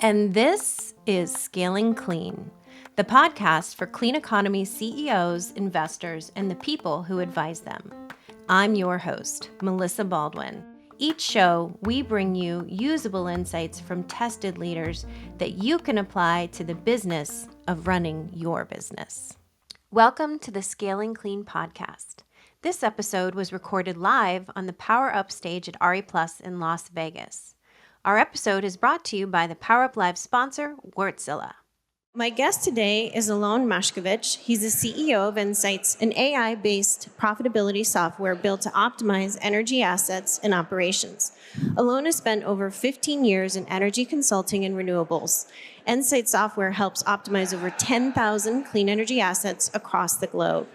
And this is Scaling Clean, the podcast for clean economy CEOs, investors, and the people who advise them. I'm your host, Melissa Baldwin. Each show, we bring you usable insights from tested leaders that you can apply to the business of running your business. Welcome to the Scaling Clean podcast. This episode was recorded live on the Power Up stage at RE Plus in Las Vegas. Our episode is brought to you by the Power Up Live sponsor, Wärtsilä. My guest today is Alon Mashkovich. He's the CEO of enSights, an AI-based profitability software built to optimize energy assets and operations. Alon has spent over 15 years in energy consulting and renewables. enSights software helps optimize over 10,000 clean energy assets across the globe.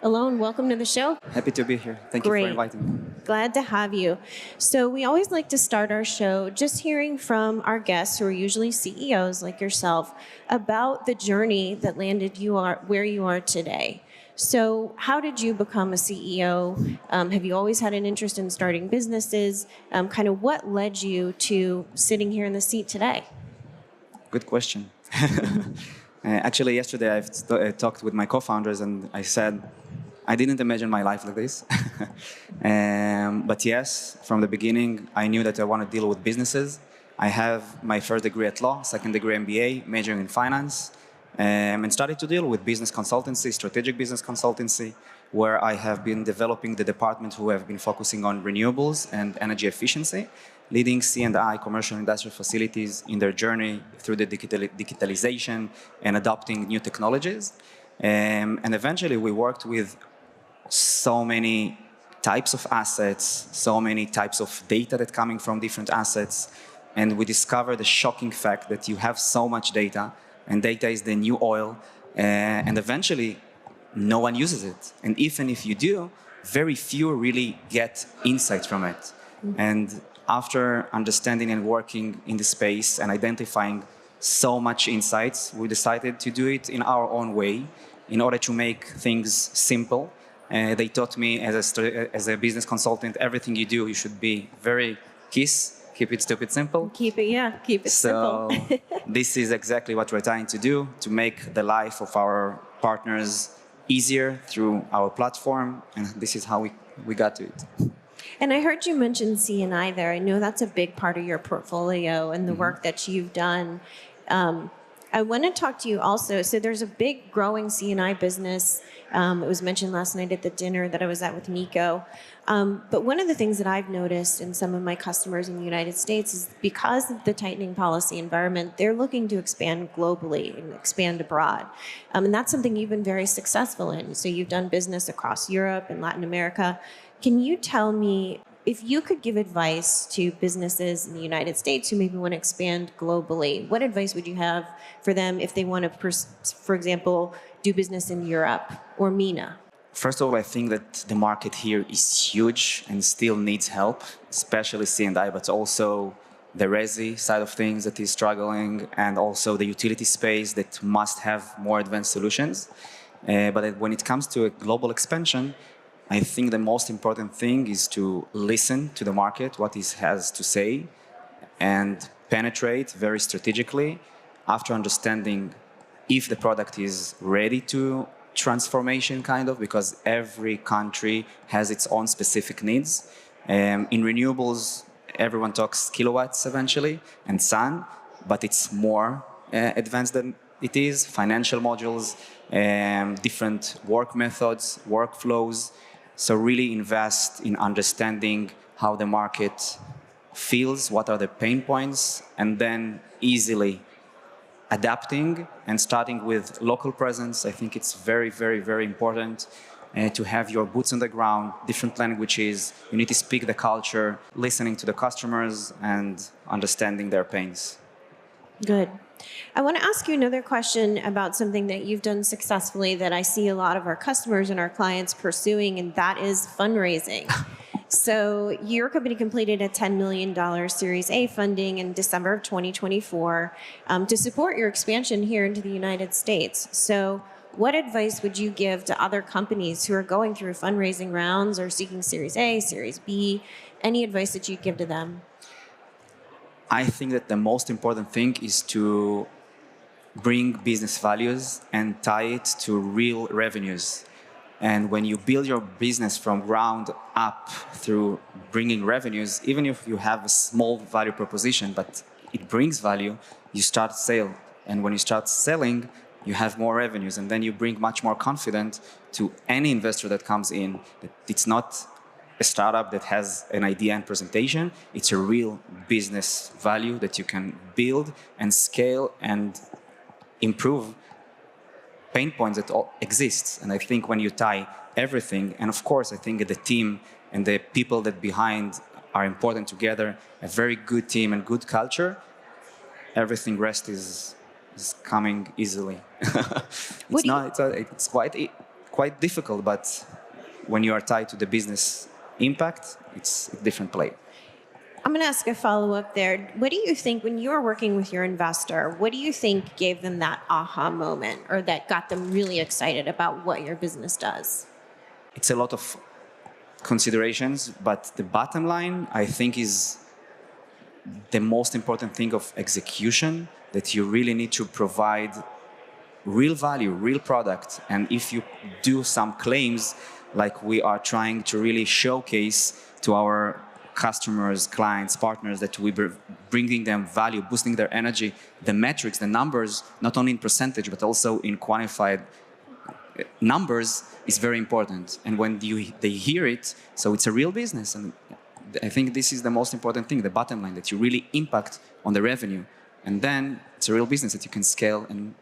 Alon, welcome to the show. Happy to be here. Thank you for inviting me. Glad to have you. So we always like to start our show just hearing from our guests, who are usually CEOs like yourself, about the journey that landed you where you are today. So how did you become a CEO? Have you always had an interest in starting businesses? Kind of what led you to sitting here in the seat today? Good question. Actually, yesterday I've talked with my co-founders and I said, I didn't imagine my life like this. But yes, from the beginning, I knew that I want to deal with businesses. I have my first degree at law, second degree MBA, majoring in finance, and started to deal with business consultancy, strategic business consultancy, where I have been developing the department who have been focusing on renewables and energy efficiency, leading C&I commercial industrial facilities in their journey through the digitalization and adopting new technologies. And eventually we worked with so many types of assets, so many types of data that coming from different assets. And we discovered the shocking fact that you have so much data, and data is the new oil, and eventually no one uses it. And even if you do, very few really get insights from it. Mm-hmm. And after understanding and working in the space and identifying so much insights, we decided to do it in our own way in order to make things simple. They taught me as a business consultant, everything you do, you should be very keep it stupid simple. Keep it simple. So this is exactly what we're trying to do, to make the life of our partners easier through our platform. And this is how we got to it. And I heard you mention C&I there. I know that's a big part of your portfolio and the work that you've done. I want to talk to you also. So there's a big growing C&I business. It was mentioned last night at the dinner that I was at with Nico. But one of the things that I've noticed in some of my customers in the United States is because of the tightening policy environment, they're looking to expand globally and expand abroad. And that's something you've been very successful in. So you've done business across Europe and Latin America. Can you tell me, if you could give advice to businesses in the United States who maybe want to expand globally, what advice would you have for them if they want to, for example, do business in Europe or MENA? First of all, I think that the market here is huge and still needs help, especially C&I, but also the resi side of things that is struggling, and also the utility space that must have more advanced solutions. But when it comes to a global expansion, I think the most important thing is to listen to the market, what it has to say, and penetrate very strategically after understanding if the product is ready to transformation, kind of, because every country has its own specific needs. In renewables, everyone talks kilowatts eventually and sun, but it's more advanced than it is. Financial modules, different work methods, workflows. So really invest in understanding how the market feels, what are the pain points, and then easily adapting and starting with local presence. I think it's very, very, very important to have your boots on the ground, different languages. You need to speak the culture, listening to the customers and understanding their pains. Good. I want to ask you another question about something that you've done successfully that I see a lot of our customers and our clients pursuing, and that is fundraising. So your company completed a $10 million Series A funding in December of 2024 to support your expansion here into the United States. So what advice would you give to other companies who are going through fundraising rounds or seeking Series A, Series B? Any advice that you'd give to them? I think that the most important thing is to bring business values and tie it to real revenues. And when you build your business from ground up through bringing revenues, even if you have a small value proposition, but it brings value, you start sale. And when you start selling, you have more revenues. And then you bring much more confidence to any investor that comes in that it's not a startup that has an idea and presentation. It's a real business value that you can build and scale and improve pain points that all exists. And I think when you tie everything, and of course, I think the team and the people that behind are important together, a very good team and good culture, everything rest is coming easily. It's quite difficult, but when you are tied to the business impact, it's a different play. I'm going to ask a follow-up there. What do you think, when you were working with your investor, what do you think gave them that aha moment or that got them really excited about what your business does? It's a lot of considerations, but the bottom line, I think, is the most important thing of execution, that you really need to provide real value, real product. And if you do some claims, like we are trying to really showcase to our customers, clients, partners, that we're bringing them value, boosting their energy, the metrics, the numbers, not only in percentage, but also in quantified numbers, is very important. And when they hear it, so it's a real business. And I think this is the most important thing, the bottom line, that you really impact on the revenue. And then it's a real business that you can scale and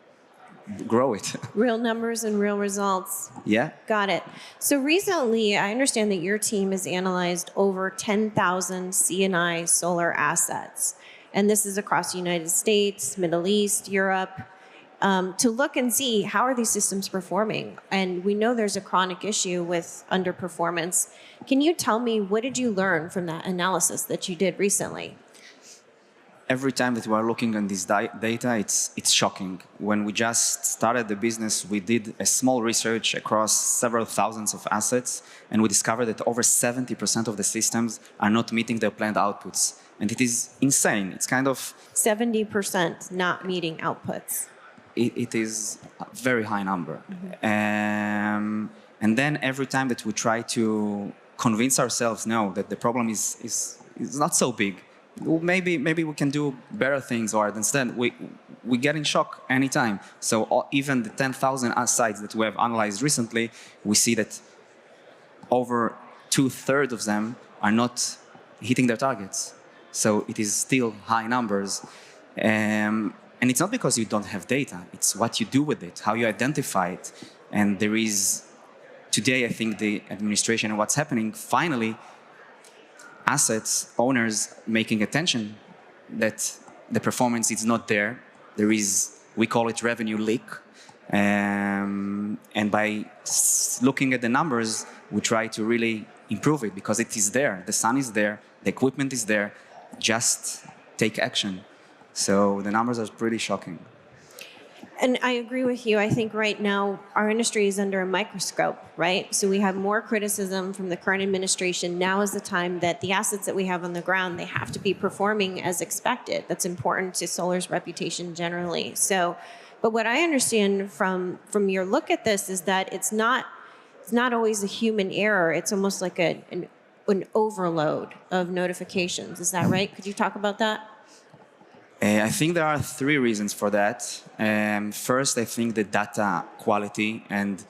grow it. Real numbers and real results. Yeah. Got it. So recently, I understand that your team has analyzed over 10,000 C&I solar assets. And this is across the United States, Middle East, Europe, to look and see how are these systems performing. And we know there's a chronic issue with underperformance. Can you tell me, what did you learn from that analysis that you did recently? Every time that we are looking on this data, it's shocking. When we just started the business, we did a small research across several thousands of assets, and we discovered that over 70% of the systems are not meeting their planned outputs. And it is insane. It's kind of 70% not meeting outputs. It is a very high number. Mm-hmm. And then every time that we try to convince ourselves, no, that the problem is not so big, maybe we can do better things, or instead we get in shock anytime. So even the 10,000 sites that we have analyzed recently, we see that over 2/3 of them are not hitting their targets. So it is still high numbers. And it's not because you don't have data, it's what you do with it, how you identify it. And there is, today, I think the administration and what's happening, finally, assets, owners making attention that the performance is not there. There is, we call it revenue leak. And by looking at the numbers, we try to really improve it because it is there. The sun is there, the equipment is there. Just take action. So the numbers are pretty shocking. And I agree with you. I think right now our industry is under a microscope, right? So we have more criticism from the current administration. Now is the time that the assets that we have on the ground, they have to be performing as expected. That's important to solar's reputation generally. So, but what I understand from your look at this is that it's not always a human error. It's almost like an overload of notifications. Is that right? Could you talk about that? I think there are three reasons for that. First, I think the data quality and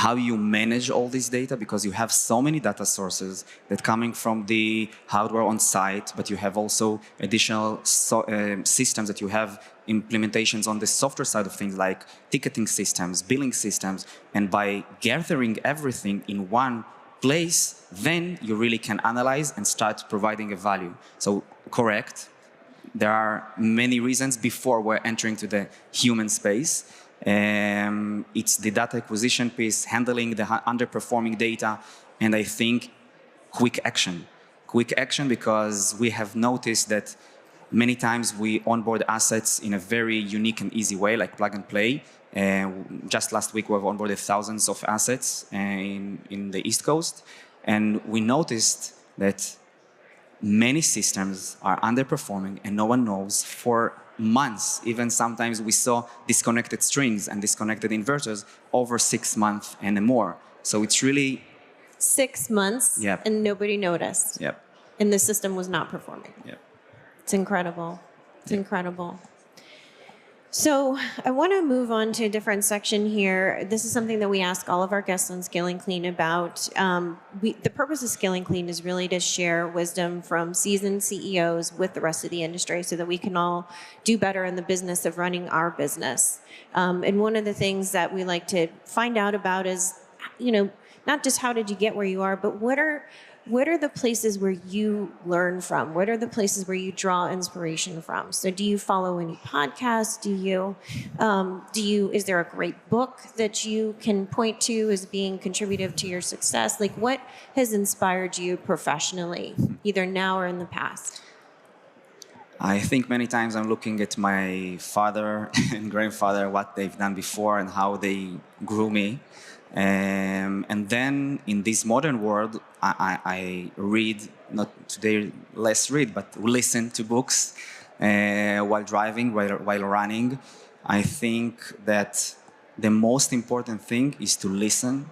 how you manage all this data, because you have so many data sources that coming from the hardware on site, but you have also additional systems that you have implementations on the software side of things, like ticketing systems, billing systems. And by gathering everything in one place, then you really can analyze and start providing a value. So correct. There are many reasons before we're entering to the human space. It's the data acquisition piece, handling the underperforming data, and I think quick action. Quick action, because we have noticed that many times we onboard assets in a very unique and easy way, like plug and play. Just last week, we've onboarded thousands of assets in the East Coast, and we noticed that many systems are underperforming and no one knows for months. Even sometimes we saw disconnected strings and disconnected inverters over 6 months and more. So it's really 6 months, Yep. and nobody noticed. Yep. And the system was not performing. Yep. It's incredible. It's incredible. So I want to move on to a different section here. This is something that we ask all of our guests on Scaling Clean about. The purpose of Scaling Clean is really to share wisdom from seasoned CEOs with the rest of the industry so that we can all do better in the business of running our business. And one of the things that we like to find out about is, not just how did you get where you are, but what are the places where you learn from? What are the places where you draw inspiration from? So do you follow any podcasts? Is there a great book that you can point to as being contributive to your success? Like, what has inspired you professionally, either now or in the past? I think many times I'm looking at my father and grandfather, what they've done before and how they grew me. And then in this modern world, I read, not today less read, but listen to books while driving, while running. I think that the most important thing is to listen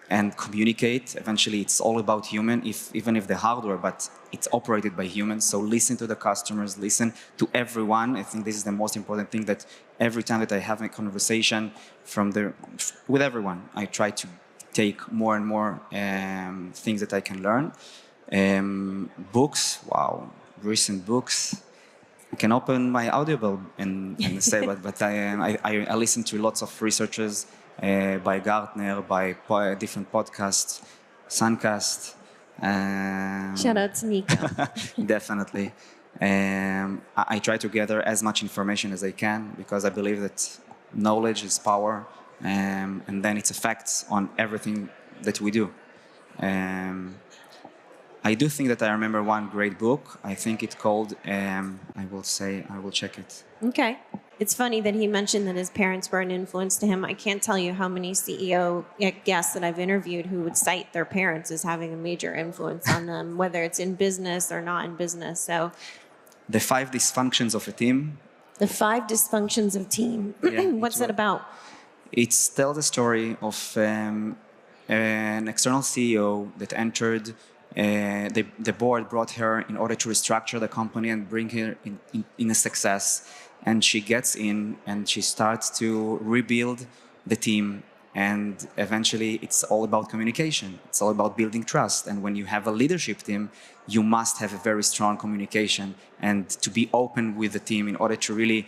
and communicate. Eventually, it's all about human, even if the hardware, but it's operated by humans. So listen to the customers, listen to everyone. I think this is the most important thing, that every time that I have a conversation with everyone, I try to take more and more things that I can learn. Books, wow, recent books. I can open my Audible and say, but I listen to lots of researchers by Gartner, by different podcasts, Suncast. Shout out to Nico. Definitely. I try to gather as much information as I can because I believe that knowledge is power, and then its effects on everything that we do. I do think that I remember one great book. I think it's called, I will check it. Okay. It's funny that he mentioned that his parents were an influence to him. I can't tell you how many CEO guests that I've interviewed who would cite their parents as having a major influence on them, whether it's in business or not in business. So, The 5 Dysfunctions of a Team. The 5 Dysfunctions of Team. Yeah, What's that about? It tells the story of an external CEO that entered. The board brought her in order to restructure the company and bring her in a success. And she gets in and she starts to rebuild the team. And eventually it's all about communication. It's all about building trust. And when you have a leadership team, you must have a very strong communication and to be open with the team in order to really,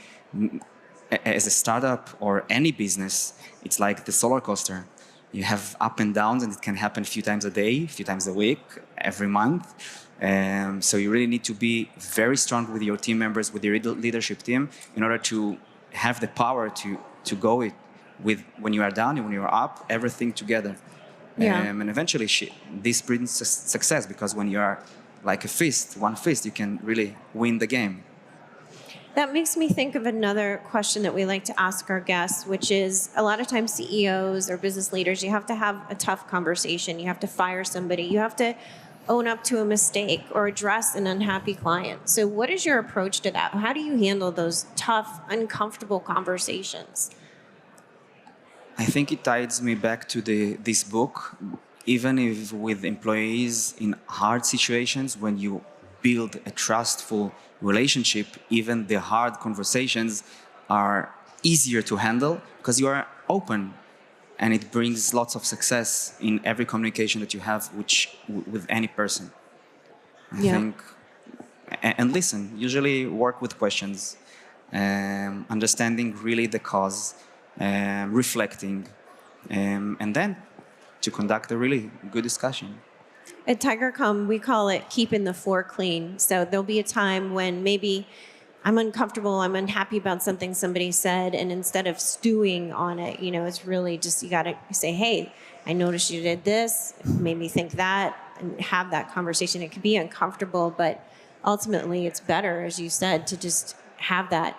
as a startup or any business, it's like the roller coaster. You have up and downs, and it can happen a few times a day, a few times a week, every month. So you really need to be very strong with your team members, with your leadership team, in order to have the power to go with when you are down and when you are up, everything together. Yeah. And eventually this brings success, because when you are like one fist, you can really win the game. That makes me think of another question that we like to ask our guests, which is a lot of times CEOs or business leaders, you have to have a tough conversation. You have to fire somebody. You have to own up to a mistake or address an unhappy client. So what is your approach to that? How do you handle those tough, uncomfortable conversations? I think it ties me back to this book. Even if with employees in hard situations, when you build a trustful relationship, even the hard conversations are easier to handle because you are open, and it brings lots of success in every communication that you have with any person. I think, and listen, usually work with questions, understanding really the cause, reflecting, and then to conduct a really good discussion. At TigerCom, we call it keeping the floor clean. So there'll be a time when maybe I'm uncomfortable, I'm unhappy about something somebody said, and instead of stewing on it, it's really just, you got to say, hey, I noticed you did this, it made me think that, and have that conversation. It can be uncomfortable, but ultimately it's better, as you said, to just have that,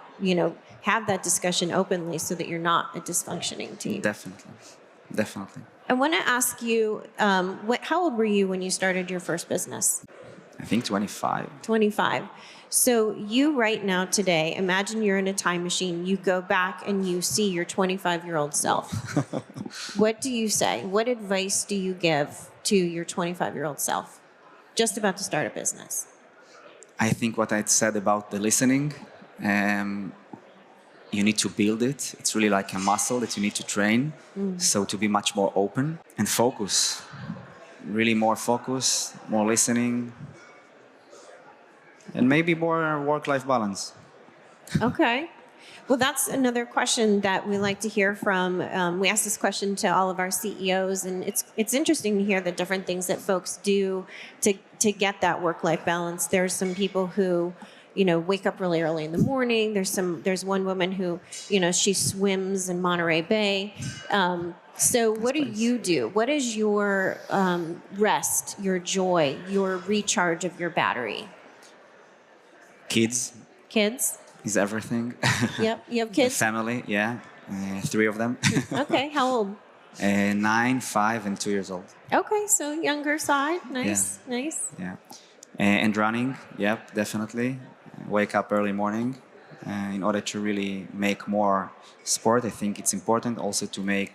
have that discussion openly so that you're not a dysfunctioning team. Definitely. I want to ask you, how old were you when you started your first business? I think 25. 25. So you right now today, imagine you're in a time machine. You go back and you see your 25-year-old self. What do you say? What advice do you give to your 25-year-old self just about to start a business? I think what I said about the listening, you need to build it. It's really like a muscle that you need to train. So to be much more open and focus, really more focus, more listening, and maybe more work-life balance. Okay. Well, that's another question that we like to hear from. We ask this question to all of our CEOs, and it's interesting to hear the different things that folks do to get that work-life balance. There's some people who, wake up really early in the morning. There's one woman who, she swims in Monterey Bay. So what do you do? What is your rest, your joy, your recharge of your battery? Kids Kids? is everything. Yep. You have kids? Family, yeah. 3 of them. Okay. How old? 9, 5, and 2 years old. Okay. So younger side. Nice. Yeah. Nice. Yeah. And running, yep, definitely. Wake up early morning. In order to really make more sport, I think it's important also to make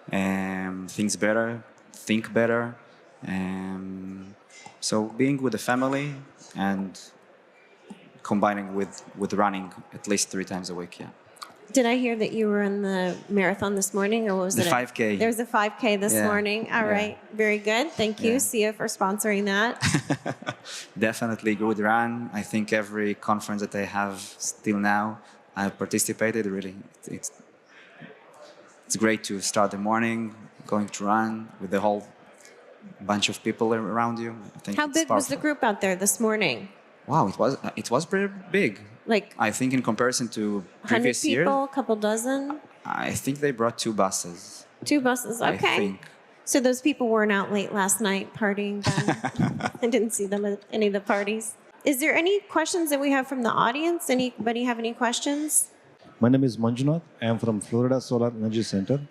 things better, think better. So being with the family and combining with running at least 3 times a week, yeah. Did I hear that you were in the marathon this morning, or what was The it? 5K. There's a 5K this morning. All right. Very good. Thank you, Sia, for sponsoring that. Definitely good run. I think every conference that I have still now, I've participated. Really, it's great to start the morning going to run with the whole bunch of people around you. I think How big was the group out there this morning? Wow, it was pretty big. Like, I think in comparison to 100 previous year, people, a couple dozen? I think they brought 2 buses. 2 buses. Okay. I think. So those people weren't out late last night partying then? I didn't see them at any of the parties. Is there any questions that we have from the audience? Anybody have any questions? My name is Manjunath. I am from Florida Solar Energy Center.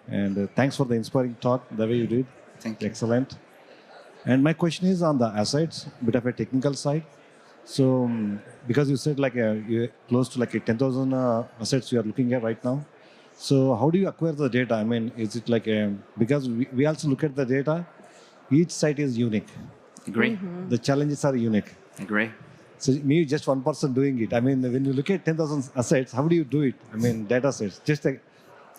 And thanks for the inspiring talk, the way you did. Thank you. Excellent. And my question is on the assets, a bit of a technical side. So, because you said you're close to 10,000 assets you are looking at right now. So, how do you acquire the data? I mean, is it because we also look at the data, each site is unique. Agree. Mm-hmm. The challenges are unique. Agree. So, me, just one person doing it. I mean, when you look at 10,000 assets, how do you do it? I mean, data sets. Just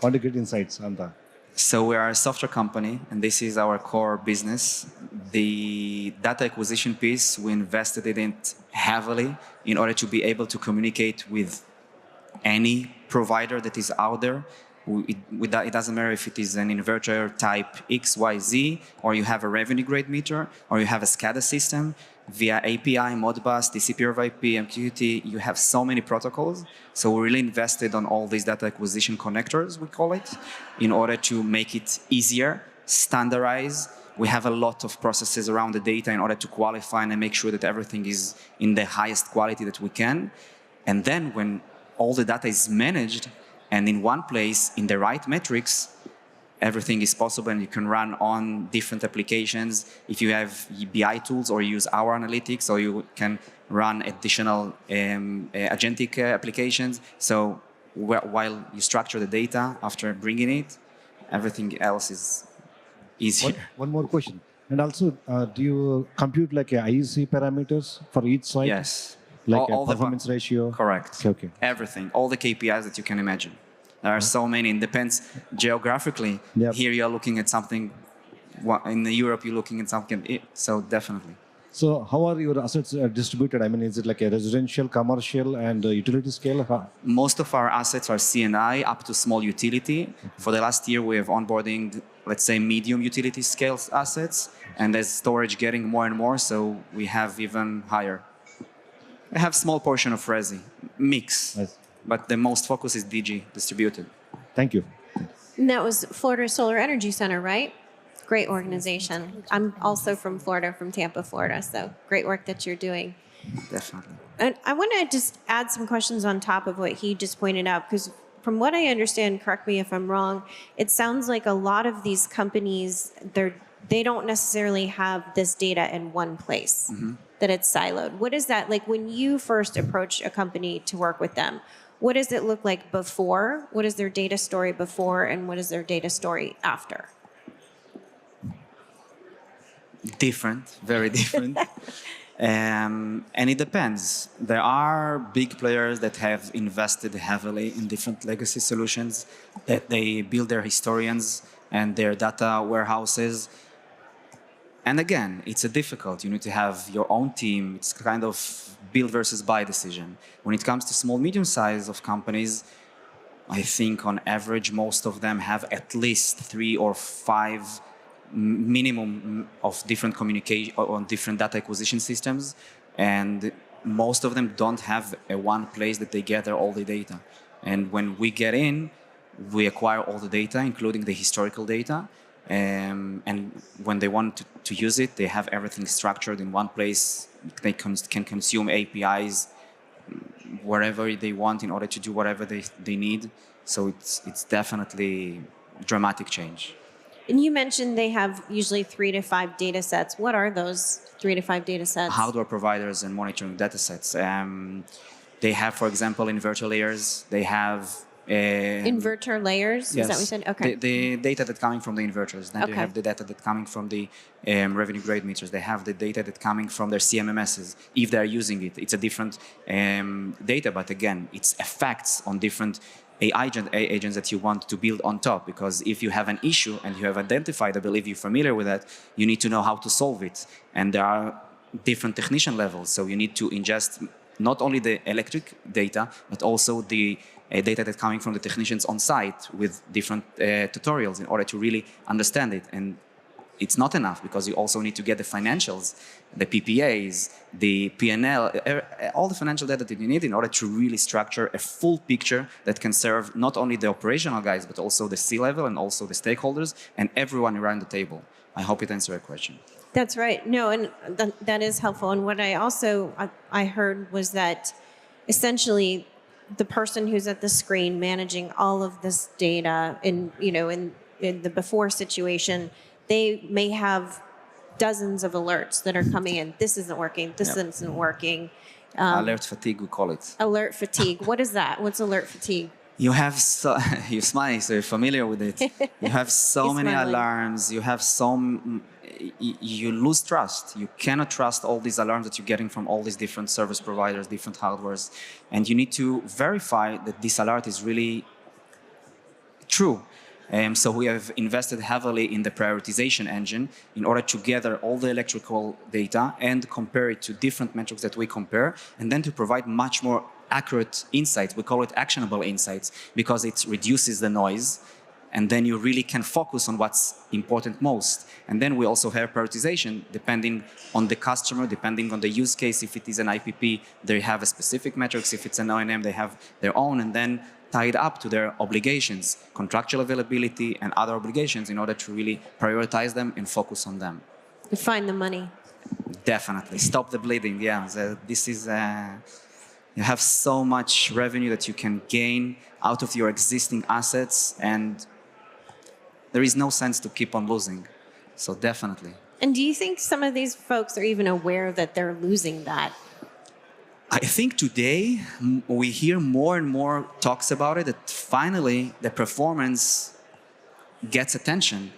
want to get insights on that. So we are a software company, and this is our core business. The data acquisition piece, we invested in it heavily in order to be able to communicate with any provider that is out there. It doesn't matter if it is an inverter type X, Y, Z, or you have a revenue grade meter, or you have a SCADA system. Via API, Modbus, TCP over IP, MQTT, you have so many protocols. So we really invested on all these data acquisition connectors, we call it, in order to make it easier, standardize. We have a lot of processes around the data in order to qualify and make sure that everything is in the highest quality that we can. And then when all the data is managed and in one place, in the right metrics, everything is possible, and you can run on different applications. If you have BI tools or use our analytics, or you can run additional agentic applications. So while you structure the data after bringing it, everything else is easier. One more question. And also, do you compute IEC parameters for each site? Yes. All performance ratio? Correct. Okay. Everything. All the KPIs that you can imagine. There are so many. It depends geographically. Yep. Here you are looking at something. In Europe, you're looking at something. So definitely. So how are your assets distributed? I mean, is it like a residential, commercial, and utility scale? Most of our assets are C&I up to small utility. For the last year, we have onboarding, let's say, medium utility scale assets. And as storage getting more and more, so we have even higher. We have small portion of Resi, mix. Nice. But the most focus is DG, distributed. Thank you. And that was Florida Solar Energy Center, right? Great organization. I'm also from Florida, from Tampa, Florida. So great work that you're doing. Definitely. And I want to just add some questions on top of what he just pointed out, because from what I understand, correct me if I'm wrong, it sounds like a lot of these companies, they don't necessarily have this data in one place. Mm-hmm. that it's siloed. What is that like when you first approach a company to work with them? What does it look like before? What is their data story before, and what is their data story after? Different, very different. And it depends. There are big players that have invested heavily in different legacy solutions, that they build their historians and their data warehouses. And again, it's a difficult. You need to have your own team. It's kind of build versus buy decision. When it comes to small, medium size of companies, I think on average, most of them have at least 3 or 5 minimum of different communication on different data acquisition systems, and most of them don't have a one place that they gather all the data. And when we get in, we acquire all the data, including the historical data. And when they want to use it, they have everything structured in one place. They can consume APIs wherever they want in order to do whatever they need. So it's definitely dramatic change. And you mentioned they have usually 3 to 5 data sets. What are those 3 to 5 data sets? Hardware providers and monitoring data sets. They have, for example, inverter layers. They have inverter layers? Yes. Is that what you said? Okay. The data that's coming from the inverters. Then they have the data that's coming from the revenue grade meters. They have the data that's coming from their CMMSs. If they're using it, it's a different data. But again, it's effects on different AI agents that you want to build on top. Because if you have an issue and you have identified, I believe you're familiar with that, you need to know how to solve it. And there are different technician levels. So you need to ingest not only the electric data, but also the data that's coming from the technicians on site with different tutorials in order to really understand it. And it's not enough, because you also need to get the financials, the PPAs, the P&L, all the financial data that you need in order to really structure a full picture that can serve not only the operational guys, but also the C-level and also the stakeholders and everyone around the table. I hope it answered your question. That's right. No, and that is helpful. And what I also I heard was that essentially the person who's at the screen managing all of this data in the before situation, they may have dozens of alerts that are coming in. This isn't working. This isn't working. Alert fatigue, we call it. Alert fatigue. What is that? What's alert fatigue? You have you smile, so you're familiar with it. You have so many alarms. You have you lose trust. You cannot trust all these alarms that you're getting from all these different service providers, different hardwares, and you need to verify that this alert is really true. So we have invested heavily in the prioritization engine in order to gather all the electrical data and compare it to different metrics that we compare, and then to provide much more accurate insights. We call it actionable insights, because it reduces the noise, and then you really can focus on what's important most. And then we also have prioritization depending on the customer, depending on the use case. If it is an IPP, they have a specific metrics. If it's an O&M, they have their own, and then tied up to their obligations, contractual availability and other obligations, in order to really prioritize them and focus on them. Find the money. Definitely. Stop the bleeding. Yeah. This is... you have so much revenue that you can gain out of your existing assets, and there is no sense to keep on losing. So definitely. And do you think some of these folks are even aware that they're losing that? I think today we hear more and more talks about it, that finally the performance gets attention.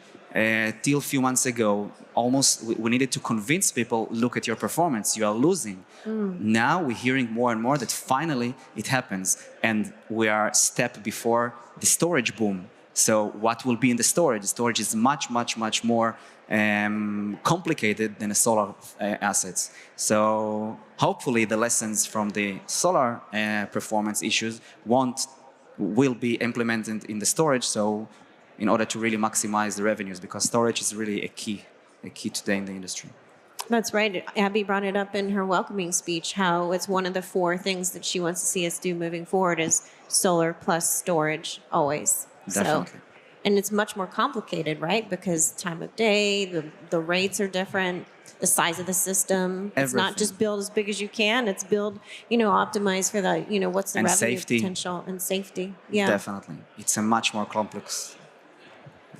Till a few months ago, almost we needed to convince people, look at your performance, you are losing. Now we're hearing more and more that finally it happens, and we are a step before the storage boom. So what will be in the storage? Storage is much, much, much more complicated than the solar assets. So hopefully the lessons from the solar performance issues will be implemented in the storage, so in order to really maximize the revenues, because storage is really a key today in the industry. That's right. Abby brought it up in her welcoming speech, how it's one of the 4 things that she wants to see us do moving forward is solar plus storage always. Definitely. And it's much more complicated, right? Because time of day, the rates are different, the size of the system. Everything. It's not just build as big as you can. It's build, optimize for the, what's the and revenue safety. potential and safety. Yeah. Definitely. It's a much more complex.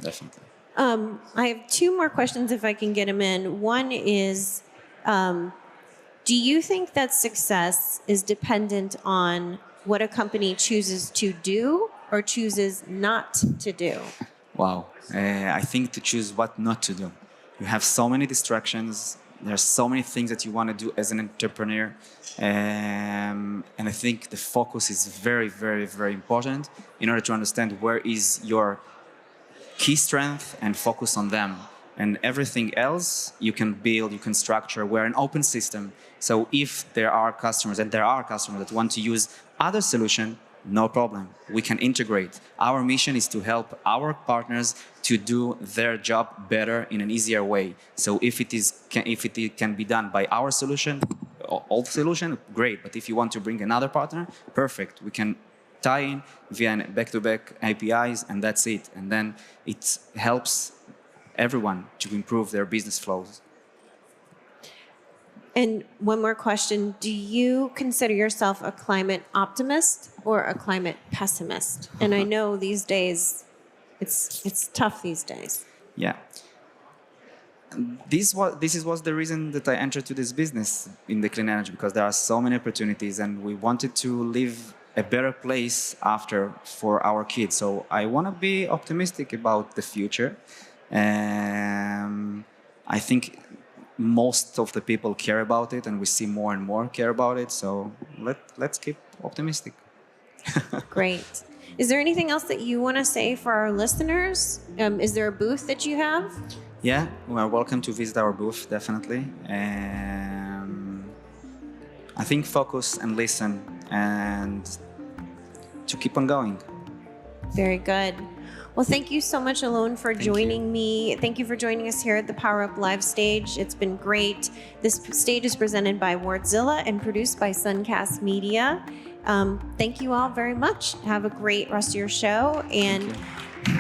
Definitely. I have 2 more questions if I can get them in. One is, Do you think that success is dependent on what a company chooses to do or chooses not to do? Wow. I think to choose what not to do. You have so many distractions. There's so many things that you want to do as an entrepreneur. And I think the focus is very, very, very important in order to understand where is your key strength and focus on them. And everything else you can build, you can structure. We're an open system. So if there are customers, and there are customers that want to use other solution, no problem. We can integrate. Our mission is to help our partners to do their job better in an easier way. So if it can be done by our solution, old solution, great. But if you want to bring another partner, perfect. We can tie in via back-to-back APIs, and that's it. And then it helps everyone to improve their business flows. And one more question. Do you consider yourself a climate optimist or a climate pessimist? And I know these days, it's tough these days. Yeah. This was the reason that I entered to this business in the clean energy, because there are so many opportunities and we wanted to live a better place after for our kids. So I want to be optimistic about the future. I think most of the people care about it, and we see more and more care about it. So let's keep optimistic. Great. Is there anything else that you want to say for our listeners? Is there a booth that you have? Yeah, you are welcome to visit our booth, definitely. I think focus and listen and to keep on going. Very good. Well, thank you so much, Alon, for joining me. Thank you for joining us here at the Power Up Live stage. It's been great. This stage is presented by Wardzilla and produced by Suncast Media. Thank you all very much. Have a great rest of your show, and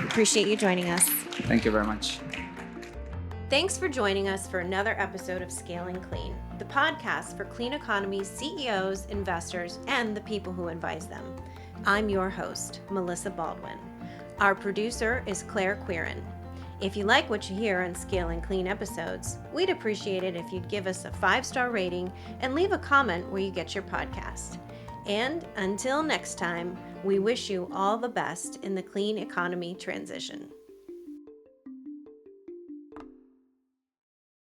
appreciate you joining us. Thank you very much. Thanks for joining us for another episode of Scaling Clean, the podcast for clean economy CEOs, investors, and the people who advise them. I'm your host, Melissa Baldwin. Our producer is Claire Quirin. If you like what you hear on Scaling Clean episodes, we'd appreciate it if you'd give us a 5-star rating and leave a comment where you get your podcast. And until next time, we wish you all the best in the clean economy transition.